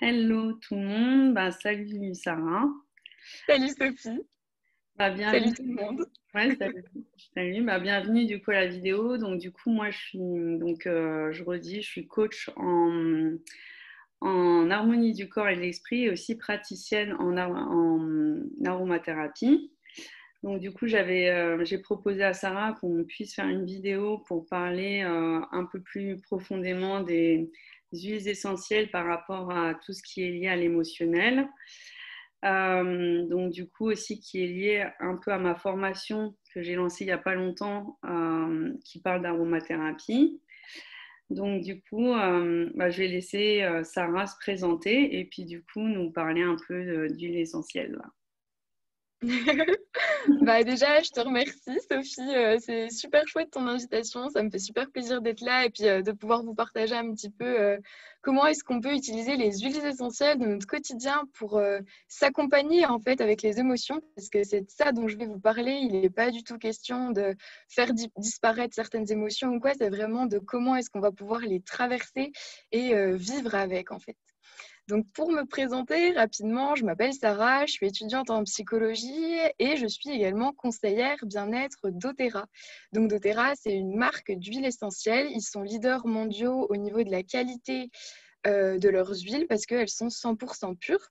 Hello tout le monde, salut Sarah. Salut Sophie, Bienvenue. salut tout le monde. Ouais, salut. Salut, bienvenue du coup à la vidéo. Donc du coup moi je suis je redis, je suis coach en harmonie du corps et de l'esprit et aussi praticienne en aromathérapie. Donc du coup j'ai proposé à Sarah qu'on puisse faire une vidéo pour parler un peu plus profondément des huiles essentielles par rapport à tout ce qui est lié à l'émotionnel. Donc du coup aussi qui est lié un peu à ma formation que j'ai lancée il n'y a pas longtemps, qui parle d'aromathérapie. Donc du coup, je vais laisser Sarah se présenter et puis du coup nous parler un peu d'huile essentielle. Déjà, je te remercie Sophie, c'est super chouette ton invitation, ça me fait super plaisir d'être là et puis de pouvoir vous partager un petit peu comment est-ce qu'on peut utiliser les huiles essentielles de notre quotidien pour s'accompagner en fait avec les émotions, parce que c'est de ça dont je vais vous parler. Il n'est pas du tout question de faire disparaître certaines émotions ou quoi, c'est vraiment de comment est-ce qu'on va pouvoir les traverser et vivre avec en fait. Donc, pour me présenter rapidement, je m'appelle Sarah, je suis étudiante en psychologie et je suis également conseillère bien-être d'Otera. Donc, d'Otera, c'est une marque d'huile essentielle. Ils sont leaders mondiaux au niveau de la qualité de leurs huiles parce qu'elles sont 100% pures.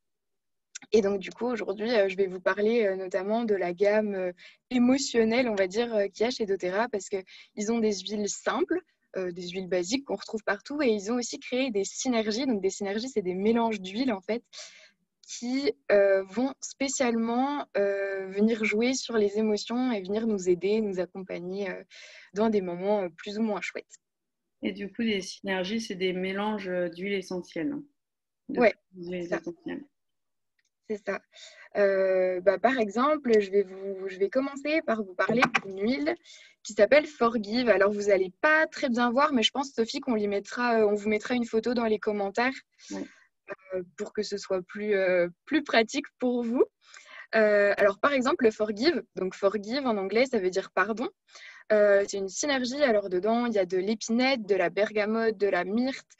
Et donc, du coup, aujourd'hui, je vais vous parler notamment de la gamme émotionnelle, on va dire, qu'il y a chez doTERRA parce qu'ils ont des huiles simples, des huiles basiques qu'on retrouve partout et ils ont aussi créé des synergies. Donc, des synergies, c'est des mélanges d'huiles, en fait, qui vont spécialement venir jouer sur les émotions et venir nous aider, nous accompagner dans des moments plus ou moins chouettes. Et du coup, les synergies, c'est des mélanges d'huiles essentielles, de Ouais, toutes les c'est huiles ça. essentielles. C'est ça. Par exemple, je vais commencer par vous parler d'une huile qui s'appelle Forgive. Alors, vous n'allez pas très bien voir, mais je pense, Sophie, on vous mettra une photo dans les commentaires Ouais. pour que ce soit plus pratique pour vous. Alors, par exemple, le Forgive, donc Forgive en anglais, ça veut dire pardon. C'est une synergie. Alors, dedans, il y a de l'épinette, de la bergamote, de la myrte,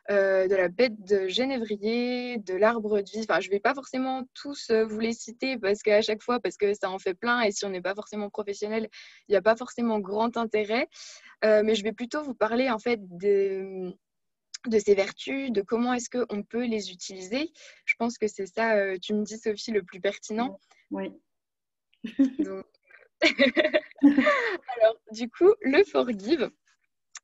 de la bête de genévrier, de l'arbre de vie. Enfin, je ne vais pas forcément tous vous les citer parce qu'à chaque fois, parce que ça en fait plein et si on n'est pas forcément professionnel, il n'y a pas forcément grand intérêt. Mais je vais plutôt vous parler en fait de ces vertus, de comment est-ce qu'on peut les utiliser. Je pense que c'est ça, tu me dis Sophie, le plus pertinent. Oui. Donc... Alors, du coup, le Forgive,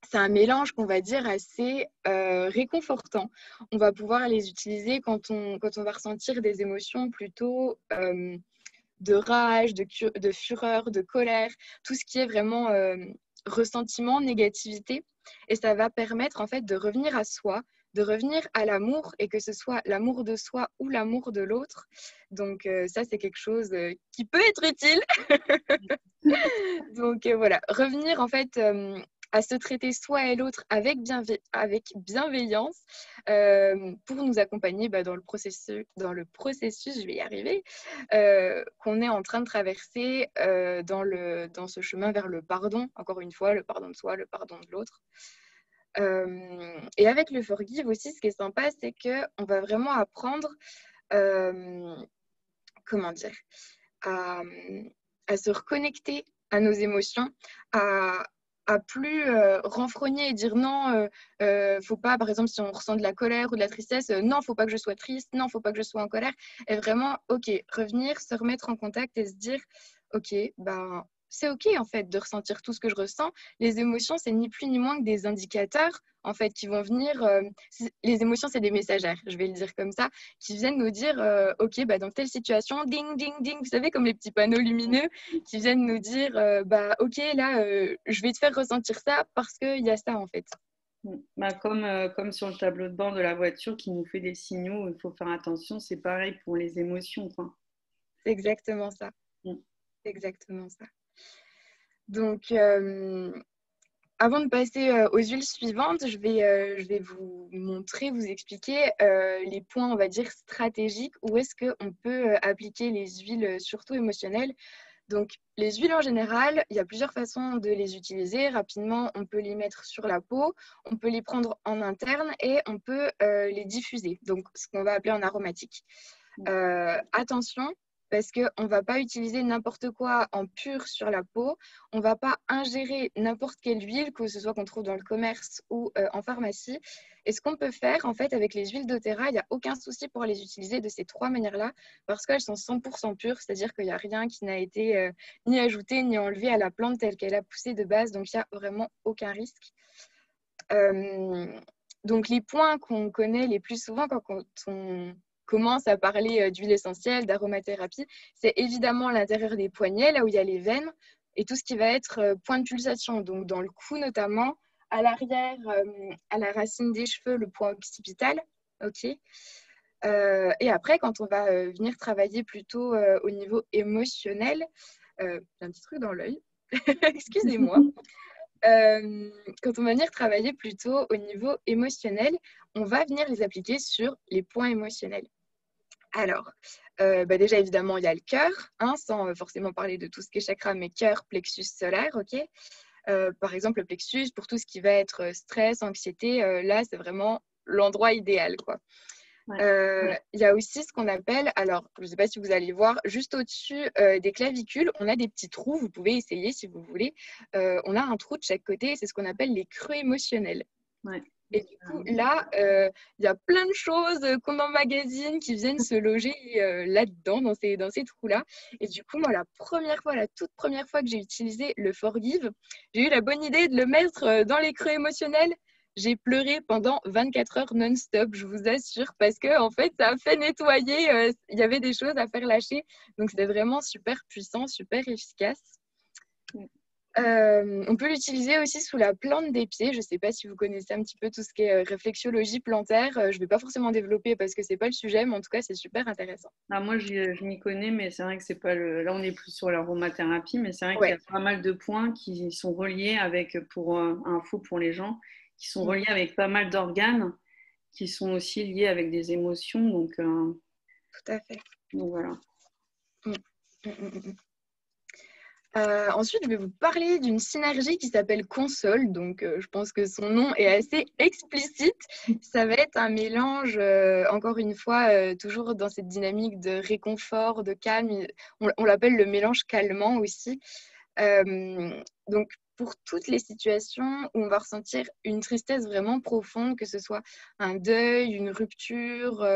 c'est un mélange qu'on va dire assez réconfortant. On va pouvoir les utiliser quand on va ressentir des émotions plutôt de rage, de fureur, de colère, tout ce qui est vraiment ressentiment, négativité. Et ça va permettre en fait de revenir à soi, de revenir à l'amour, et que ce soit l'amour de soi ou l'amour de l'autre. Donc ça, c'est quelque chose qui peut être utile. Donc voilà, revenir en fait à se traiter soi et l'autre avec bienveillance pour nous accompagner dans le processus, je vais y arriver, qu'on est en train de traverser dans ce chemin vers le pardon, encore une fois, le pardon de soi, le pardon de l'autre. Et avec le forgive aussi, ce qui est sympa, c'est qu'on va vraiment apprendre, euh, comment dire, à, à se reconnecter à nos émotions, à, à plus renfrogner et dire non, faut pas, par exemple, si on ressent de la colère ou de la tristesse, non, faut pas que je sois triste, non, faut pas que je sois en colère. Et vraiment, ok, revenir, se remettre en contact et se dire, ok, ben, c'est ok en fait de ressentir tout ce que je ressens. Les émotions, c'est ni plus ni moins que des indicateurs en fait qui vont venir. Les émotions, c'est des messagères, je vais le dire comme ça, qui viennent nous dire ok, bah, dans telle situation, ding, ding, ding, vous savez, comme les petits panneaux lumineux qui viennent nous dire bah, ok, là, je vais te faire ressentir ça parce qu'il y a ça en fait. Comme sur le tableau de bord de la voiture qui nous fait des signaux, il faut faire attention, c'est pareil pour les émotions, quoi. C'est exactement ça. Mm. C'est exactement ça. Donc, avant de passer aux huiles suivantes, je vais vous montrer, vous expliquer les points, on va dire, stratégiques où est-ce qu'on peut appliquer les huiles, surtout émotionnelles. Donc, les huiles en général, il y a plusieurs façons de les utiliser. Rapidement, on peut les mettre sur la peau, on peut les prendre en interne et on peut les diffuser, donc ce qu'on va appeler en aromatique. Attention, parce qu'on ne va pas utiliser n'importe quoi en pur sur la peau. On ne va pas ingérer n'importe quelle huile, que ce soit qu'on trouve dans le commerce ou en pharmacie. Et ce qu'on peut faire, en fait, avec les huiles doTERRA, il n'y a aucun souci pour les utiliser de ces 3 manières-là, parce qu'elles sont 100% pures, c'est-à-dire qu'il n'y a rien qui n'a été ni ajouté ni enlevé à la plante telle qu'elle a poussé de base, donc il n'y a vraiment aucun risque. Donc les points qu'on connaît les plus souvent quand on commence à parler d'huile essentielle, d'aromathérapie, c'est évidemment l'intérieur des poignets, là où il y a les veines, et tout ce qui va être point de pulsation, donc dans le cou notamment, à l'arrière, à la racine des cheveux, le point occipital. Ok. Et après, quand on va venir travailler plutôt au niveau émotionnel, j'ai un petit truc dans l'œil, excusez-moi. Quand on va venir travailler plutôt au niveau émotionnel, on va venir les appliquer sur les points émotionnels. Alors, déjà évidemment, il y a le cœur, hein, sans forcément parler de tout ce qui est chakra, mais cœur, plexus solaire, ok. Par exemple, le plexus, pour tout ce qui va être stress, anxiété, là, c'est vraiment l'endroit idéal, quoi. Il y a aussi ce qu'on appelle, alors je ne sais pas si vous allez voir, juste au-dessus des clavicules, on a des petits trous, vous pouvez essayer si vous voulez. On a un trou de chaque côté, c'est ce qu'on appelle les creux émotionnels. Ouais. Et du coup, là, il y a plein de choses qu'on emmagasine qui viennent se loger là-dedans, dans ces trous-là. Et du coup, moi, la toute première fois que j'ai utilisé le Forgive, j'ai eu la bonne idée de le mettre dans les creux émotionnels. J'ai pleuré pendant 24 heures non-stop, je vous assure, parce que en fait, ça a fait nettoyer. Il y avait des choses à faire lâcher. Donc, c'était vraiment super puissant, super efficace. On peut l'utiliser aussi sous la plante des pieds. Je ne sais pas si vous connaissez un petit peu tout ce qui est réflexologie plantaire. Je ne vais pas forcément développer parce que ce n'est pas le sujet, mais en tout cas, c'est super intéressant. Ah, moi, je m'y connais, mais c'est vrai que c'est pas le. Là, on est plus sur l'aromathérapie, mais c'est vrai qu'il y Ouais. a pas mal de points qui sont reliés avec, pour info pour les gens, qui sont reliés avec pas mal d'organes, qui sont aussi liés avec des émotions. Donc Tout à fait. voilà. Ensuite, je vais vous parler d'une synergie qui s'appelle Console. Donc, je pense que son nom est assez explicite. Ça va être un mélange, encore une fois, toujours dans cette dynamique de réconfort, de calme. On l'appelle le mélange calmant aussi. Donc, pour toutes les situations où on va ressentir une tristesse vraiment profonde, que ce soit un deuil, une rupture,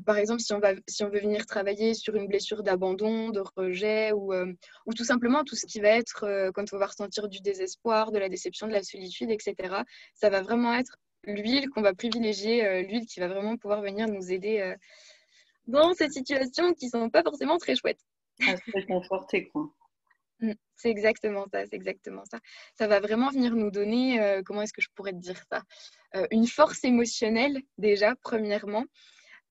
par exemple, si on veut venir travailler sur une blessure d'abandon, de rejet, ou tout simplement tout ce qui va être quand on va ressentir du désespoir, de la déception, de la solitude, etc., ça va vraiment être l'huile qu'on va privilégier, l'huile qui va vraiment pouvoir venir nous aider dans ces situations qui ne sont pas forcément très chouettes. À se réconforter, quoi. C'est exactement ça, c'est exactement ça. Ça va vraiment venir nous donner, comment est-ce que je pourrais te dire ça, une force émotionnelle déjà, premièrement.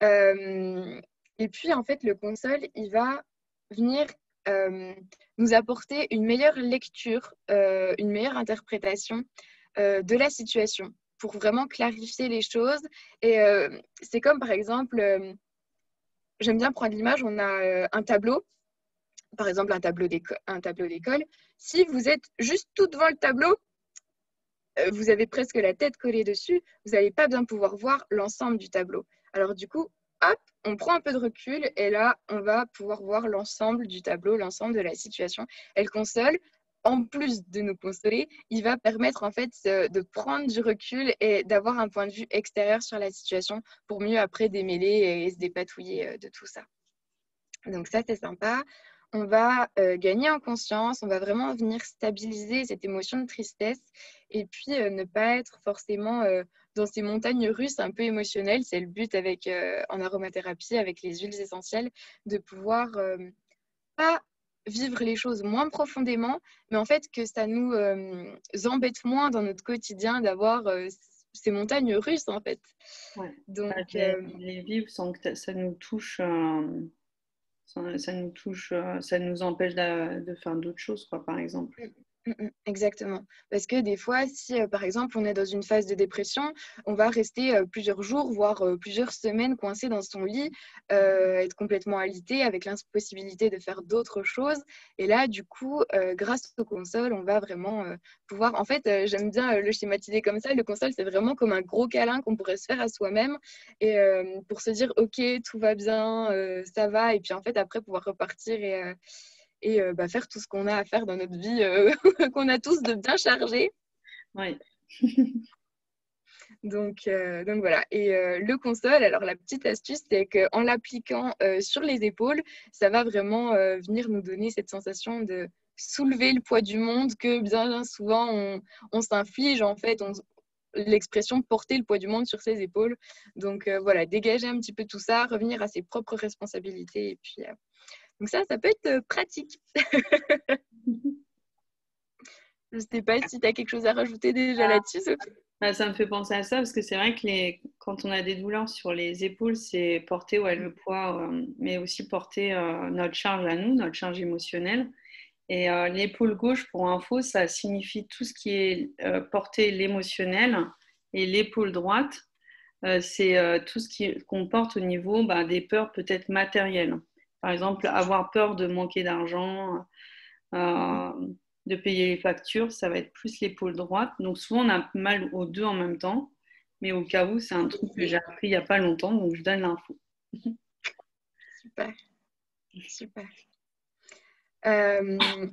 Et puis, en fait, le console, il va venir nous apporter une meilleure lecture, une meilleure interprétation de la situation pour vraiment clarifier les choses. Et c'est comme, par exemple, j'aime bien prendre l'image, on a un tableau, par exemple un tableau d'école. Si vous êtes juste tout devant le tableau, vous avez presque la tête collée dessus, vous n'allez pas bien pouvoir voir l'ensemble du tableau. Alors du coup, hop, on prend un peu de recul et là, on va pouvoir voir l'ensemble du tableau, l'ensemble de la situation. Et le console, en plus de nous consoler, il va permettre en fait de prendre du recul et d'avoir un point de vue extérieur sur la situation pour mieux après démêler et se dépatouiller de tout ça. Donc ça, c'est sympa. On va gagner en conscience, on va vraiment venir stabiliser cette émotion de tristesse et puis ne pas être forcément dans ces montagnes russes un peu émotionnelles. C'est le but avec, en aromathérapie, avec les huiles essentielles, de pouvoir pas vivre les choses moins profondément, mais en fait que ça nous embête moins dans notre quotidien d'avoir ces montagnes russes en fait. Ouais. Donc, Les vivre sans que ça nous touche. Ça nous touche, ça nous empêche de faire d'autres choses, quoi, par exemple. Exactement. Parce que des fois, si par exemple on est dans une phase de dépression, on va rester plusieurs jours, voire plusieurs semaines coincé dans son lit, être complètement alité avec l'impossibilité de faire d'autres choses. Et là, du coup, grâce aux consoles, on va vraiment pouvoir... En fait, j'aime bien le schématiser comme ça. Le console, c'est vraiment comme un gros câlin qu'on pourrait se faire à soi-même et pour se dire, OK, tout va bien, ça va. Et puis en fait, après, pouvoir repartir et faire tout ce qu'on a à faire dans notre vie, qu'on a tous de bien chargé. Oui. Donc voilà. Et le console, alors la petite astuce, c'est qu'en l'appliquant sur les épaules, ça va vraiment venir nous donner cette sensation de soulever le poids du monde que bien souvent on s'inflige en fait. L'expression porter le poids du monde sur ses épaules. Donc voilà, dégager un petit peu tout ça, revenir à ses propres responsabilités. Et puis, donc ça peut être pratique. Je ne sais pas si tu as quelque chose à rajouter déjà là-dessus, Sophie. Bah, ça me fait penser à ça parce que c'est vrai que quand on a des douleurs sur les épaules, c'est porter le poids, mais aussi porter notre charge à nous, notre charge émotionnelle. Et l'épaule gauche, pour info, ça signifie tout ce qui est porter l'émotionnel. Et l'épaule droite, c'est tout ce qu'on porte au niveau des peurs peut-être matérielles. Par exemple, avoir peur de manquer d'argent, euh, de payer les factures, ça va être plus l'épaule droite. Donc souvent, on a mal aux deux en même temps. Mais au cas où, c'est un truc que j'ai appris il n'y a pas longtemps, donc je donne l'info. Super, super.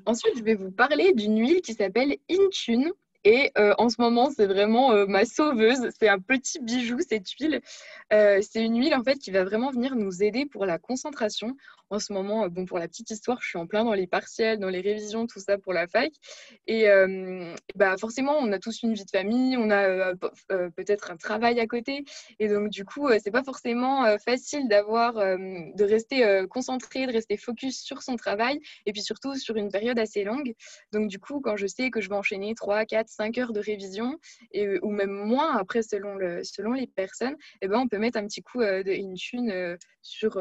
Ensuite, je vais vous parler d'une huile qui s'appelle Intune. Et en ce moment, c'est vraiment ma sauveuse. C'est un petit bijou, cette huile. C'est une huile en fait qui va vraiment venir nous aider pour la concentration. En ce moment, bon, pour la petite histoire, je suis en plein dans les partiels, dans les révisions, tout ça pour la fac. Et forcément, on a tous une vie de famille, on a peut-être un travail à côté. Et donc, du coup, c'est pas forcément facile de rester concentré, de rester focus sur son travail. Et puis surtout sur une période assez longue. Donc du coup, quand je sais que je vais enchaîner 3, 4, 5 heures de révision, ou même moins après selon les personnes, on peut mettre un petit coup de Intune sur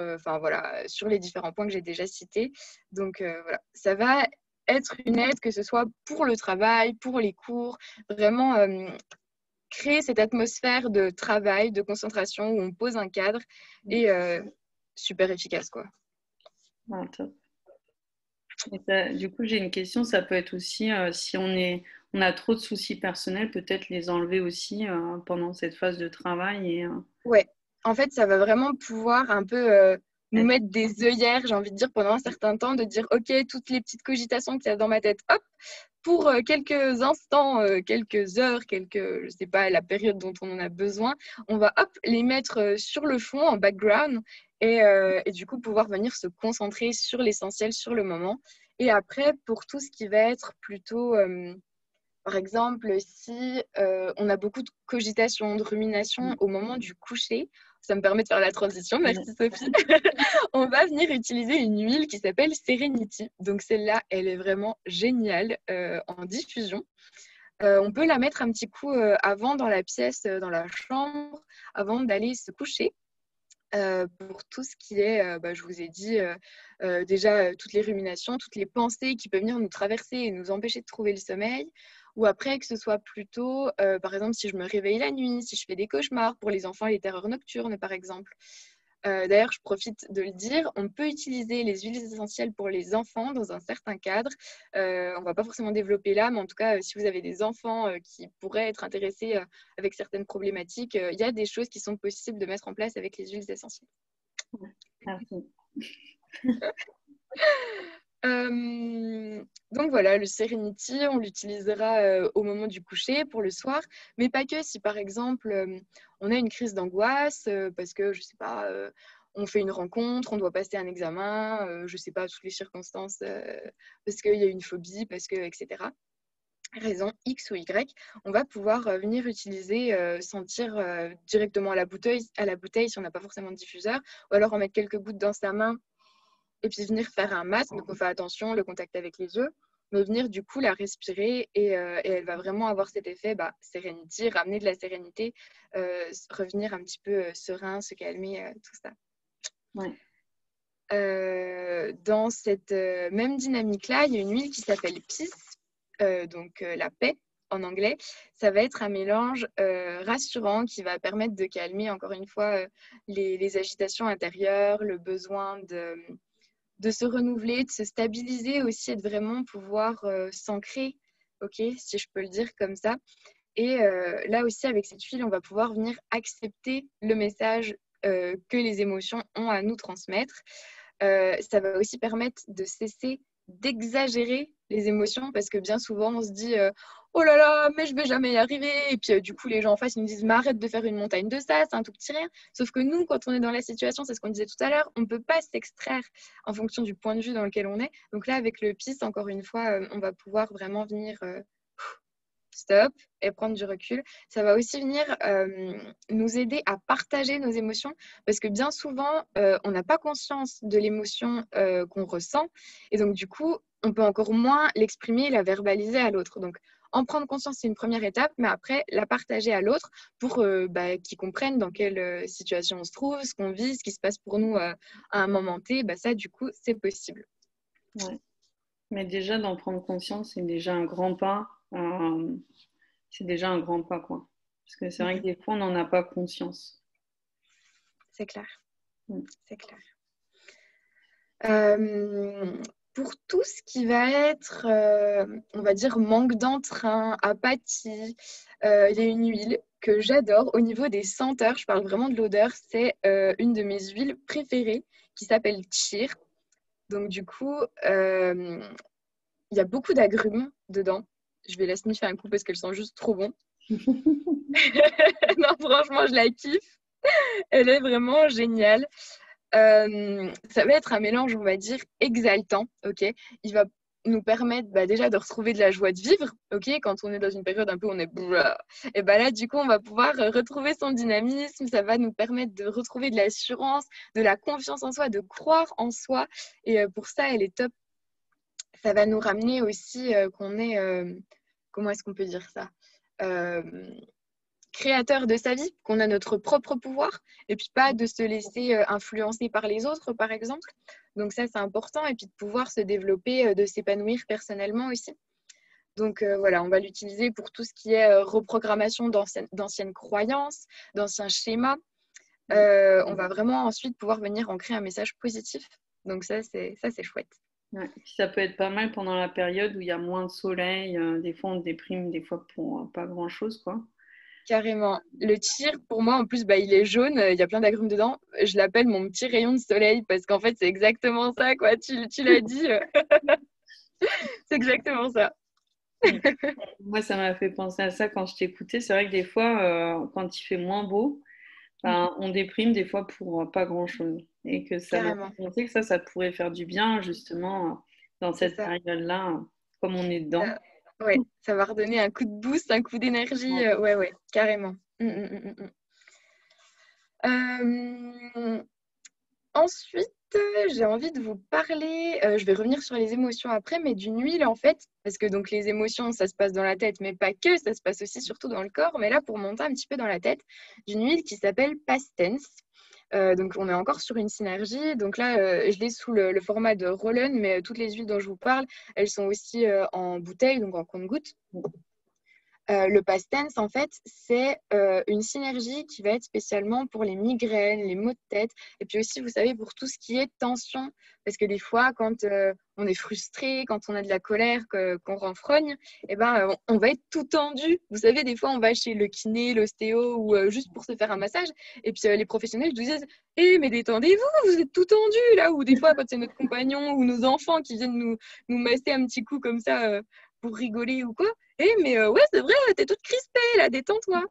les différents points que j'ai déjà cités. Donc voilà, ça va être une aide, que ce soit pour le travail, pour les cours, vraiment créer cette atmosphère de travail, de concentration où on pose un cadre et super efficace, quoi. Ah, top. Et ça, du coup, j'ai une question. Ça peut être aussi, si on a trop de soucis personnels, peut-être les enlever aussi pendant cette phase de travail. Ouais, en fait, ça va vraiment pouvoir un peu nous mettre des œillères, j'ai envie de dire, pendant un certain temps, de dire, OK, toutes les petites cogitations qu'il y a dans ma tête, hop, pour quelques instants, quelques heures, je sais pas, la période dont on en a besoin, on va, hop, les mettre sur le fond, en background, et du coup, pouvoir venir se concentrer sur l'essentiel, sur le moment. Et après, pour tout ce qui va être plutôt... par exemple, si on a beaucoup de cogitation, de rumination au moment du coucher, ça me permet de faire la transition, merci Sophie, on va venir utiliser une huile qui s'appelle Serenity. Donc celle-là, elle est vraiment géniale en diffusion. On peut la mettre un petit coup avant dans la pièce, dans la chambre, avant d'aller se coucher. Pour tout ce qui est, je vous ai dit déjà toutes les ruminations, toutes les pensées qui peuvent venir nous traverser et nous empêcher de trouver le sommeil. Ou après, que ce soit plutôt, par exemple, si je me réveille la nuit, si je fais des cauchemars pour les enfants, les terreurs nocturnes, par exemple. D'ailleurs, je profite de le dire, on peut utiliser les huiles essentielles pour les enfants dans un certain cadre. On ne va pas forcément développer là, mais en tout cas, si vous avez des enfants qui pourraient être intéressés avec certaines problématiques, il y a des choses qui sont possibles de mettre en place avec les huiles essentielles. Merci. Donc voilà, le Serenity, on l'utilisera au moment du coucher pour le soir, mais pas que. Si par exemple on a une crise d'angoisse parce que je sais pas, on fait une rencontre, on doit passer un examen, je sais pas toutes les circonstances, parce qu'il y a une phobie, parce que etc. Raison X ou Y, on va pouvoir venir utiliser, sentir directement à la bouteille si on n'a pas forcément de diffuseur, ou alors en mettre quelques gouttes dans sa main et puis venir faire un masque. Donc on fait attention, le contact avec les yeux, mais venir du coup la respirer et elle va vraiment avoir cet effet sérénité, ramener de la sérénité, revenir un petit peu serein, se calmer, tout ça. Ouais. Dans cette même dynamique-là, il y a une huile qui s'appelle Peace. donc la paix en anglais, ça va être un mélange rassurant qui va permettre de calmer, encore une fois, les agitations intérieures, le besoin de se renouveler, de se stabiliser aussi et de vraiment pouvoir s'ancrer, ok, si je peux le dire comme ça. Et là aussi, avec cette huile, on va pouvoir venir accepter le message que les émotions ont à nous transmettre. Ça va aussi permettre de cesser d'exagérer les émotions parce que bien souvent, on se dit oh là là, mais je vais jamais y arriver. Et puis du coup, les gens en face ils nous disent mais arrête de faire une montagne de ça, c'est un tout petit rien. Sauf que nous, quand on est dans la situation, c'est ce qu'on disait tout à l'heure, on ne peut pas s'extraire en fonction du point de vue dans lequel on est. Donc là, avec le PIS, encore une fois, on va pouvoir vraiment venir stop et prendre du recul. Ça va aussi venir nous aider à partager nos émotions parce que bien souvent, on n'a pas conscience de l'émotion qu'on ressent et donc du coup, on peut encore moins l'exprimer et la verbaliser à l'autre. Donc, en prendre conscience, c'est une première étape, mais après, la partager à l'autre pour qu'ils comprennent dans quelle situation on se trouve, ce qu'on vit, ce qui se passe pour nous à un moment T, ça, du coup, c'est possible. Ouais. Mais déjà, d'en prendre conscience, c'est déjà un grand pas. C'est déjà un grand pas, quoi. Parce que c'est vrai que des fois, on n'en a pas conscience. C'est clair. C'est clair. Pour tout ce qui va être, on va dire, manque d'entrain, apathie, il y a une huile que j'adore. Au niveau des senteurs, je parle vraiment de l'odeur, c'est une de mes huiles préférées qui s'appelle Cheer. Donc du coup, il y a beaucoup d'agrumes dedans. Je vais la sniffer un coup parce qu'elle sent juste trop bon. Non, franchement, je la kiffe. Elle est vraiment géniale. Ça va être un mélange, on va dire, exaltant, ok. Il va nous permettre déjà de retrouver de la joie de vivre, ok. Quand on est dans une période un peu où on est et là, du coup, on va pouvoir retrouver son dynamisme. Ça va nous permettre de retrouver de l'assurance, de la confiance en soi, de croire en soi. Et pour ça, elle est top. Ça va nous ramener aussi qu'on est, comment est-ce qu'on peut dire ça, créateur de sa vie, qu'on a notre propre pouvoir et puis pas de se laisser influencer par les autres, par exemple. Donc ça, c'est important et puis de pouvoir se développer, de s'épanouir personnellement aussi. Donc voilà, on va l'utiliser pour tout ce qui est reprogrammation d'anciennes croyances, d'anciens schémas. On va vraiment ensuite pouvoir venir ancrer un message positif. Donc ça, c'est chouette. Ouais. Puis ça peut être pas mal pendant la période où il y a moins de soleil. Des fois, on déprime, des fois pour pas grand-chose, quoi. Carrément. Le tir, pour moi, en plus, il est jaune, il y a plein d'agrumes dedans. Je l'appelle mon petit rayon de soleil parce qu'en fait, c'est exactement ça, quoi. Tu l'as dit, c'est exactement ça. Moi, ça m'a fait penser à ça quand je t'écoutais. C'est vrai que des fois, quand il fait moins beau, on déprime des fois pour pas grand-chose. Et que ça m'a Carrément. fait penser que ça pourrait faire du bien, justement, dans C'est cette ça. période-là, comme on est dedans. Ouais, ça va redonner un coup de boost, un coup d'énergie. Ouais, carrément. Ensuite, j'ai envie de vous parler, je vais revenir sur les émotions après, mais d'une huile en fait, parce que donc les émotions, ça se passe dans la tête, mais pas que, ça se passe aussi surtout dans le corps. Mais là, pour monter un petit peu dans la tête, d'une huile qui s'appelle Pastens. Donc on est encore sur une synergie. Donc là, je l'ai sous le format de Roll-On, mais toutes les huiles dont je vous parle, elles sont aussi en bouteille, donc en compte-gouttes. Le Pastens, en fait, c'est une synergie qui va être spécialement pour les migraines, les maux de tête, et puis aussi, vous savez, pour tout ce qui est tension. Parce que des fois, quand on est frustré, quand on a de la colère, qu'on renfrogne, on va être tout tendu. Vous savez, des fois, on va chez le kiné, l'ostéo, ou juste pour se faire un massage, et puis les professionnels nous disent « Eh, mais détendez-vous, vous êtes tout tendu, là !» Ou des fois, quand c'est notre compagnon ou nos enfants qui viennent nous masser un petit coup comme ça pour rigoler ou quoi, mais ouais, c'est vrai, t'es toute crispée, là, détends-toi.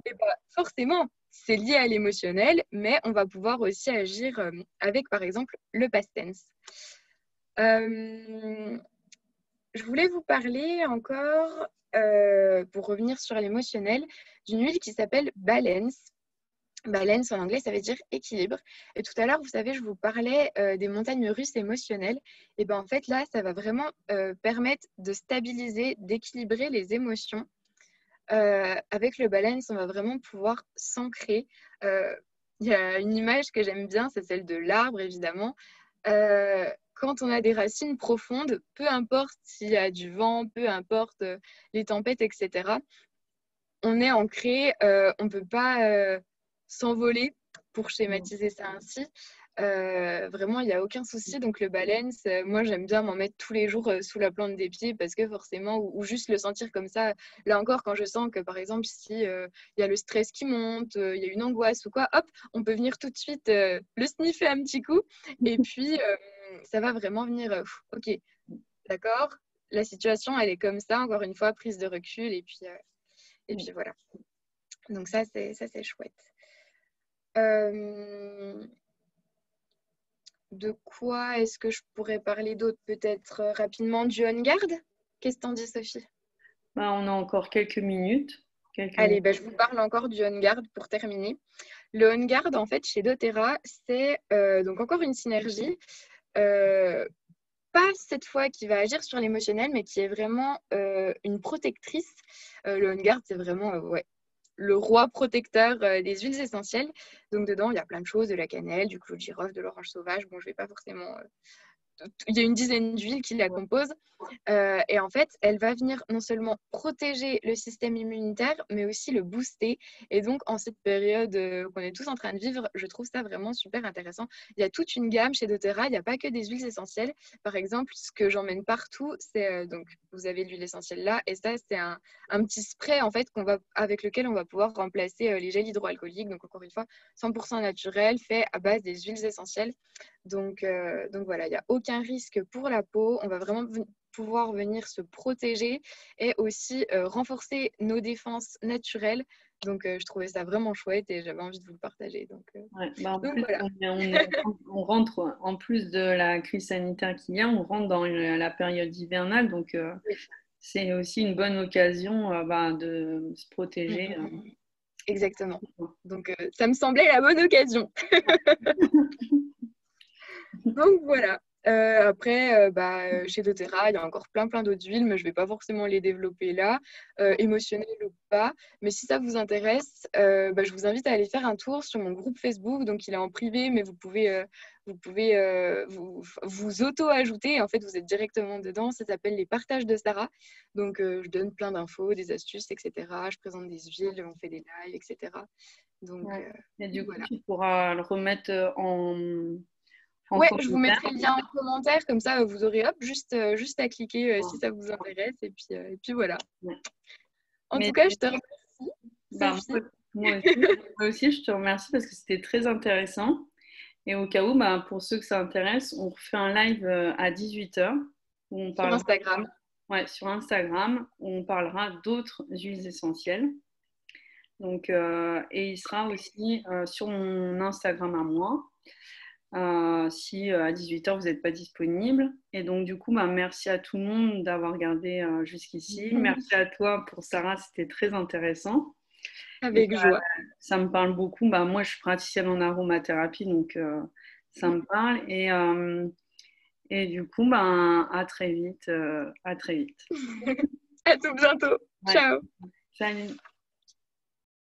Et forcément, c'est lié à l'émotionnel, mais on va pouvoir aussi agir avec, par exemple, le pastens. Je voulais vous parler encore, pour revenir sur l'émotionnel, d'une huile qui s'appelle Balance. Balance en anglais, ça veut dire équilibre. Et tout à l'heure, vous savez, je vous parlais des montagnes russes émotionnelles. Et en fait, là, ça va vraiment permettre de stabiliser, d'équilibrer les émotions. Avec le balance, on va vraiment pouvoir s'ancrer. Il y a une image que j'aime bien, c'est celle de l'arbre, évidemment. quand on a des racines profondes, peu importe s'il y a du vent, peu importe les tempêtes, etc., on est ancré, on ne peut pas s'envoler, pour schématiser ça ainsi. Vraiment, il n'y a aucun souci. Donc, le balance, moi, j'aime bien m'en mettre tous les jours sous la plante des pieds parce que forcément, ou juste le sentir comme ça. Là encore, quand je sens que, par exemple, si il y a le stress qui monte, il y a une angoisse ou quoi, hop, on peut venir tout de suite le sniffer un petit coup. Et puis, ça va vraiment venir, ok, d'accord, la situation, elle est comme ça. Encore une fois, prise de recul. Et puis voilà. Donc, ça, c'est chouette. De quoi est-ce que je pourrais parler d'autre? Peut-être rapidement du On Guard? Qu'est-ce que t'en dis, Sophie? Bah, on a encore quelques minutes. Allez, je vous parle encore du On Guard pour terminer. Le On Guard, en fait, chez doTERRA, c'est donc encore une synergie. Pas cette fois qui va agir sur l'émotionnel, mais qui est vraiment une protectrice. Le On Guard, c'est vraiment le roi protecteur des huiles essentielles. Donc dedans, il y a plein de choses, de la cannelle, du clou de girofle, de l'orange sauvage. Bon, je ne vais pas forcément... il y a une dizaine d'huiles qui la composent. Et en fait, elle va venir non seulement protéger le système immunitaire, mais aussi le booster. Et donc, en cette période qu'on est tous en train de vivre, je trouve ça vraiment super intéressant. Il y a toute une gamme chez doTERRA. Il n'y a pas que des huiles essentielles. Par exemple, ce que j'emmène partout, c'est donc vous avez l'huile essentielle là, et ça, c'est un petit spray en fait avec lequel on va pouvoir remplacer les gels hydroalcooliques. Donc encore une fois, 100% naturel, fait à base des huiles essentielles. Donc voilà, il n'y a aucun risque pour la peau. On va vraiment pouvoir venir se protéger et aussi renforcer nos défenses naturelles. Donc, je trouvais ça vraiment chouette et j'avais envie de vous le partager. Donc En plus, voilà. on rentre, en plus de la crise sanitaire qu'il y a, on rentre dans la période hivernale. Donc, c'est aussi une bonne occasion de se protéger. Exactement. Donc, ça me semblait la bonne occasion. Donc, voilà. Après, chez doTERRA, il y a encore plein d'autres huiles, mais je ne vais pas forcément les développer là, émotionnelles ou pas. Mais si ça vous intéresse, je vous invite à aller faire un tour sur mon groupe Facebook. Donc, il est en privé, mais vous pouvez vous auto-ajouter. En fait, vous êtes directement dedans. Ça s'appelle les partages de Sarah. Donc, je donne plein d'infos, des astuces, etc. Je présente des huiles, on fait des lives, etc. Donc, et du coup, voilà. tu pourras le remettre en Ouais, je vous commentaire. mettrai le lien en commentaire, comme ça vous aurez juste à cliquer si ça vous intéresse. Et puis voilà. Ouais. En Mais tout cas, je te remercie, moi, Sophie. moi aussi, je te remercie parce que c'était très intéressant. Et au cas où, pour ceux que ça intéresse, on refait un live à 18h où on Sur parlera, Instagram. sur Instagram, où on parlera d'autres huiles essentielles. Donc, et il sera aussi sur mon Instagram à moi. Si à 18h vous n'êtes pas disponible. Et donc du coup, merci à tout le monde d'avoir regardé jusqu'ici. Merci à toi pour Sarah, c'était très intéressant. Et Avec joie. ça me parle beaucoup. Moi, je suis praticienne en aromathérapie, donc ça me parle. Et du coup, à très vite. À très vite. À tout bientôt. Ouais. Ciao. Salut.